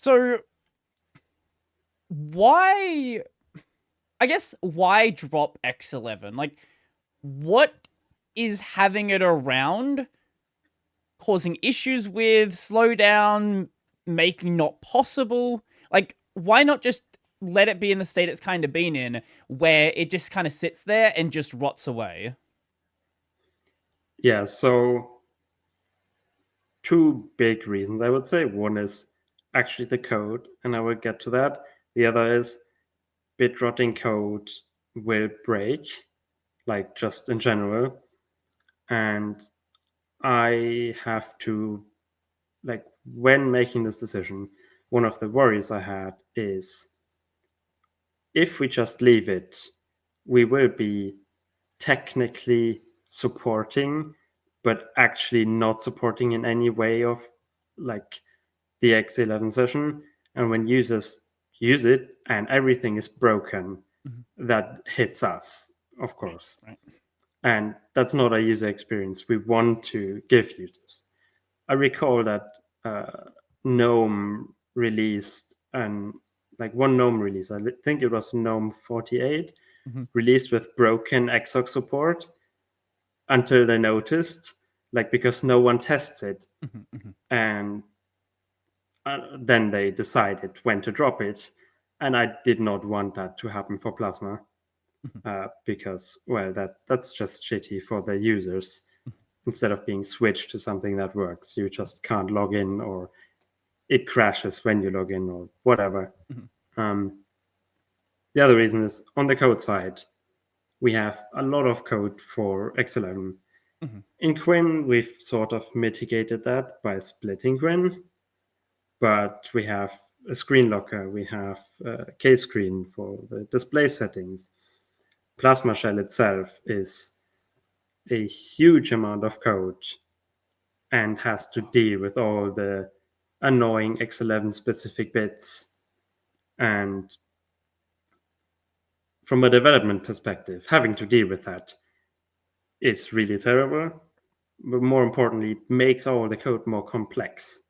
So why why drop X11? Like, what is having it around causing issues with slowdown, making not possible? Like, why not just let it be in the state it's kind of been in, where it just kind of sits there and just rots away? Yeah, so two big reasons I would say. One is actually the code, and I will get to that. The other is bit rotting code will break, like just in general. And I have to, like, when making this decision, one of the worries I had is if we just leave it, we will be technically supporting, but actually not supporting in any way of like the X11 session. And when users use it and everything is broken, that hits us, of course. Right. And that's not a user experience we want to give users. I recall that GNOME released one GNOME release. I think it was GNOME 48, Mhm. released with broken Xorg support until they noticed, like because no one tests it, Mhm. Mhm. and then they decided when to drop it. And I did not want that to happen for Plasma Mhm. because, well, that's just shitty for the users. Instead of being switched to something that works, you just can't log in, or it crashes when you log in, or whatever. Mhm. Um, the other reason is on the code side, we have a lot of code for X11. Mhm. In Quinn, we've sort of mitigated that by splitting Quinn, but we have a screen locker, we have a K-screen for the display settings. Plasma Shell itself is a huge amount of code and has to deal with all the annoying X11 specific bits. And from a development perspective, having to deal with that is really terrible. But more importantly, it makes all the code more complex.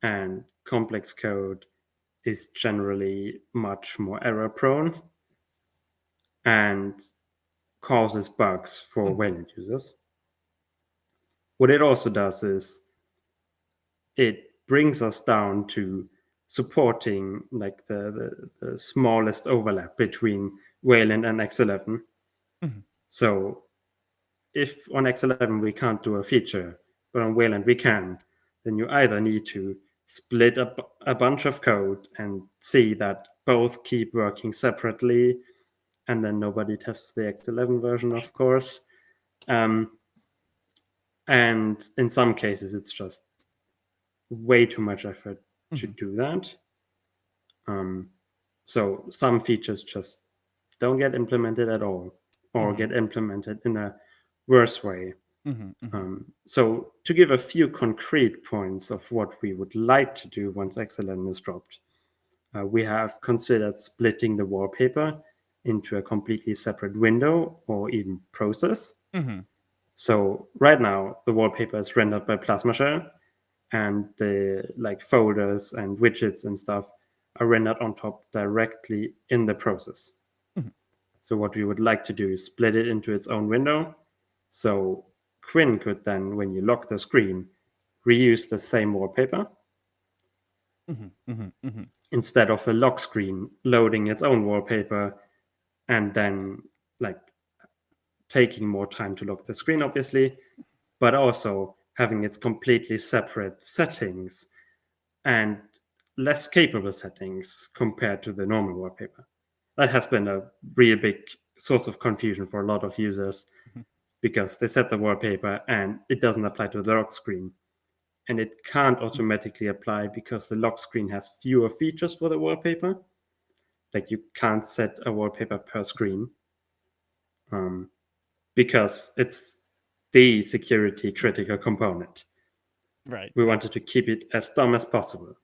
And complex code is generally much more error prone and causes bugs for Mhm. Wayland users. What it also does is it brings us down to supporting like the smallest overlap between Wayland and X11. Mhm. So if on X11 we can't do a feature, but on Wayland we can, then you either need to split up a bunch of code and see that both keep working separately, and then nobody tests the X11 version, of course. Um, and in some cases, it's just way too much effort to Mhm. do that. So some features just don't get implemented at all, or Mhm. get implemented in a worse way. Mhm. Mhm. So to give a few concrete points of what we would like to do once XLM is dropped, we have considered splitting the wallpaper into a completely separate window or even process. Mhm. So right now the wallpaper is rendered by Plasma Shell, and the like folders and widgets and stuff are rendered on top directly in the process. Mhm. So what we would like to do is split it into its own window. So Quinn could then, when you lock the screen, reuse the same wallpaper Mhm. Mhm. Mhm. instead of the lock screen loading its own wallpaper and then like taking more time to lock the screen, obviously, but also having its completely separate settings and less capable settings compared to the normal wallpaper. That has been a real big source of confusion for a lot of users Mhm. because they set the wallpaper and it doesn't apply to the lock screen. And it can't automatically apply because the lock screen has fewer features for the wallpaper. Like you can't set a wallpaper per screen um, because it's the security critical component. Right. We Right. wanted to keep it as dumb as possible.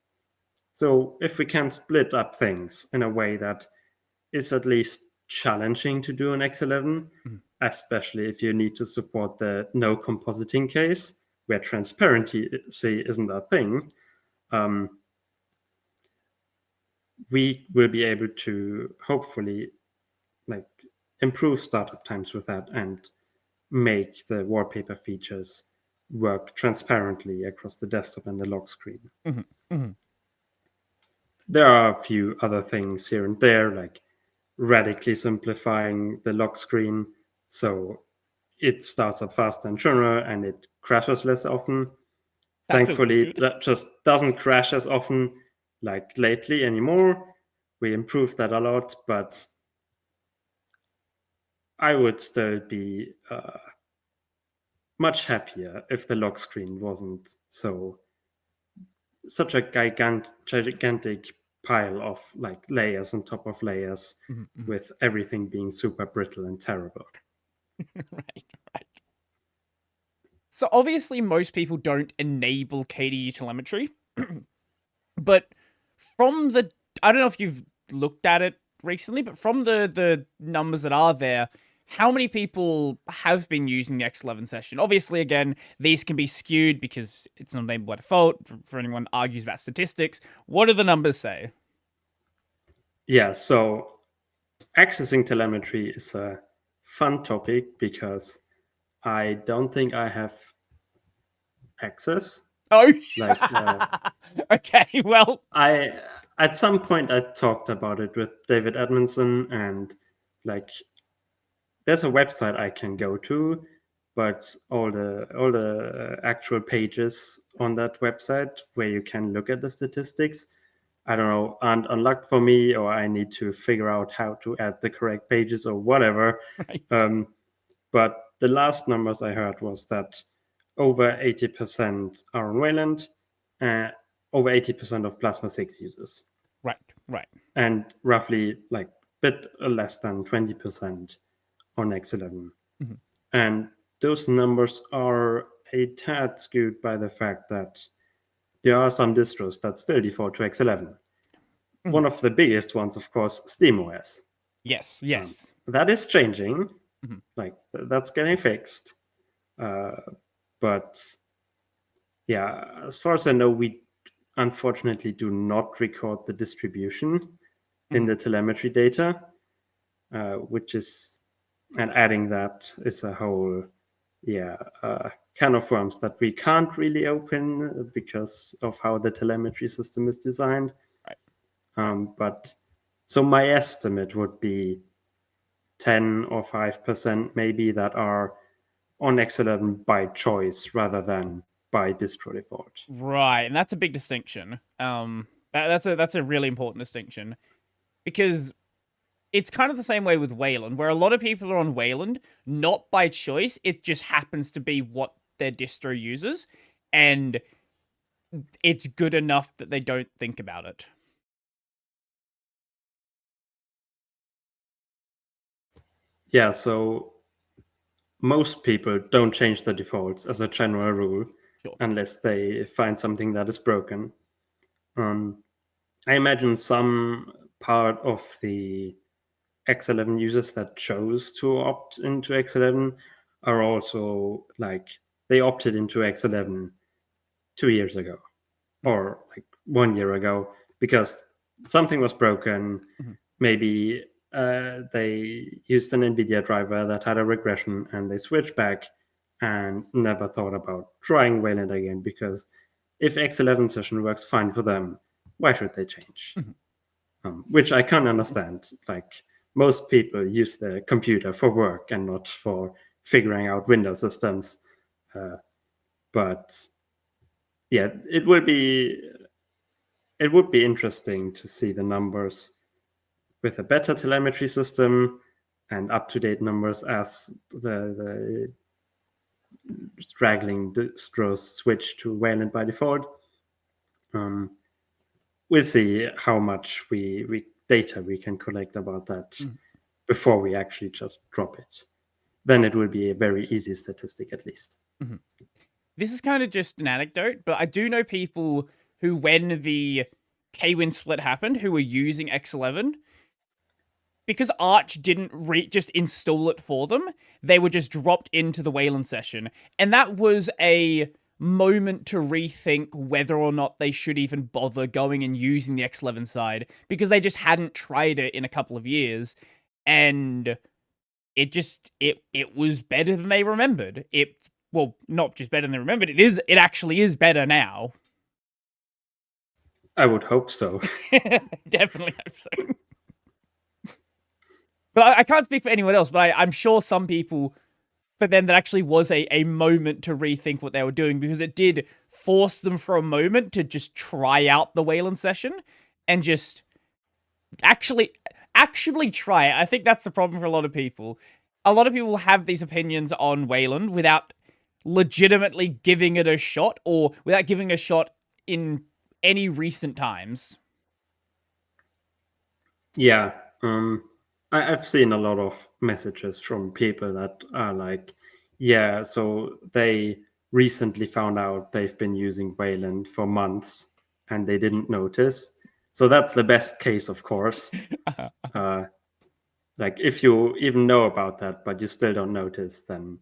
So if we can split up things in a way that is at least challenging to do on X11, Mhm. especially if you need to support the no compositing case where transparency isn't a thing, um, we will be able to hopefully like improve startup times with that and make the wallpaper features work transparently across the desktop and the lock screen. Mhm, mhm. There are a few other things here and there, like radically simplifying the lock screen so it starts up faster in general and it crashes less often. That's always Thankfully, good. that just doesn't crash as often like lately anymore. We improved that a lot, but I would still be much happier if the lock screen wasn't such a gigantic pile of like layers on top of layers Mhm, mhm. with everything being super brittle and terrible. Right, right. So obviously most people don't enable KDE telemetry, but from the I don't know if you've looked at it recently, but from the numbers that are there, how many people have been using the X11 session? Obviously, again, these can be skewed because it's not enabled by default. For anyone who argues about statistics, what do the numbers say? Yeah, so accessing telemetry is a fun topic because I don't think I have access. Oh, Like okay. Well, I at some point I talked about it with David Edmondson, and like there's a website I can go to, but all the actual pages on that website where you can look at the statistics, I don't know, aren't unlocked for me, or I need to figure out how to add the correct pages or whatever. right. But the last numbers I heard was that over 80% are on Wayland, uh, over 80% of Plasma 6 users, Right, right. and roughly like bit less than 20% on X11. Mhm. And those numbers are a tad skewed by the fact that there are some distros that still default to X11. Mhm. One of the biggest ones, of course, SteamOS. Yes, yes. That is changing. Mhm. Like that's getting fixed. But yeah, as far as I know, we unfortunately do not record the distribution in Mhm. the telemetry data, which is, and adding that is a whole, yeah, can of worms that we can't really open because of how the telemetry system is designed. Right. But so my estimate would be 10 or 5% maybe that are on X11 by choice rather than by distro default. Right, and that's a big distinction. That's a really important distinction because it's kind of the same way with Wayland, where a lot of people are on Wayland not by choice. It just happens to be what their distro uses, and it's good enough that they don't think about it. Yeah, so most people don't change the defaults as a general rule Sure. unless they find something that is broken. Um, I imagine some part of the X11 users that chose to opt into X11 are also like they opted into X11 2 years ago or like 1 year ago because something was broken. Mhm. Maybe they used an NVIDIA driver that had a regression and they switched back and never thought about trying Wayland again because if X11 session works fine for them, why should they change? Mhm. Which I can't understand. Like most people use their computer for work and not for figuring out Windows systems. But yeah, it would be interesting to see the numbers with a better telemetry system and up-to-date numbers as the straggling distros switch to Wayland by default. Um, we'll see how much data we can collect about that Mhm. before we actually just drop it. Then it will be a very easy statistic at least. Mhm. This is kind of just an anecdote, but I do know people who, when the Kwin split happened, who were using X11 because Arch didn't just install it for them. They were just dropped into the Wayland session, and that was a moment to rethink whether or not they should even bother going and using the X11 side, because they just hadn't tried it in a couple of years, and it was better than they remembered. Well, not just better than they remembered, it actually is better now. I would hope so. Definitely hope so. But I can't speak for anyone else, but I'm sure some people, for them, that actually was a moment to rethink what they were doing, because it did force them for a moment to just try out the Wayland session and just actually try it. I think that's the problem for a lot of people. A lot of people have these opinions on Wayland without legitimately giving it a shot, or without giving a shot in any recent times. Yeah. I've seen a lot of messages from people that are like, yeah, so they recently found out they've been using Wayland for months and they didn't notice. So that's the best case, of course. Like if you even know about that, but you still don't notice, then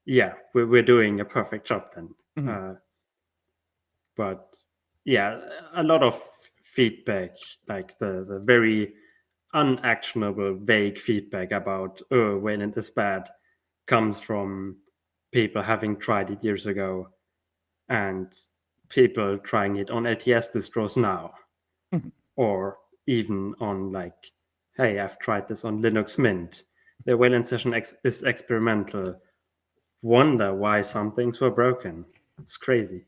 yeah, we're doing a perfect job then. But yeah, a lot of feedback, like the very unactionable, vague feedback about, oh, Wayland is bad, comes from people having tried it years ago and people trying it on LTS distros now. Or even on like, hey, I've tried this on Linux Mint. The Wayland session is experimental. Wonder why some things were broken. It's crazy.